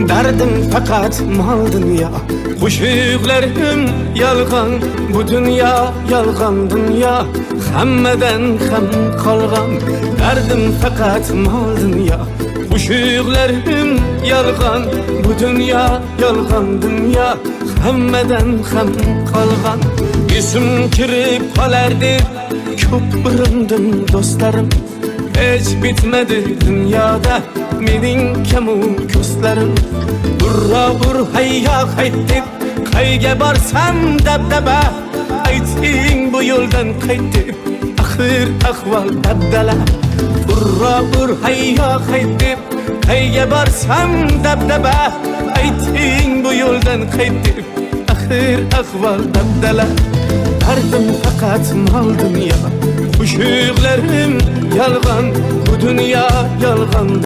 derdim fakat mal dünya. Kuşuklarım yalgan, bu dünya yalgan dünya. Hammeden hem kalgan, derdim fakat mal dünya. Kuşuklarım yalgan, bu dünya yalgan dünya. Hammeden hem kalgan, yüzüm kirip kalardı. Köp büründüm dostlarım, hiç bitmedi dünyada menin kemu közlerim. Burra bur hayya haytip, kayga barsam dabdaba. Ayting bu yoldan qaytib, ahir ahval dabdala. Burra bur hayya haytip, kayga barsam dabdaba. Ayting bu yoldan qaytib, ahir ahval dabdala. Derdim fakat mal dünya, kuşuklarım yalgan, bu dünya yalgan.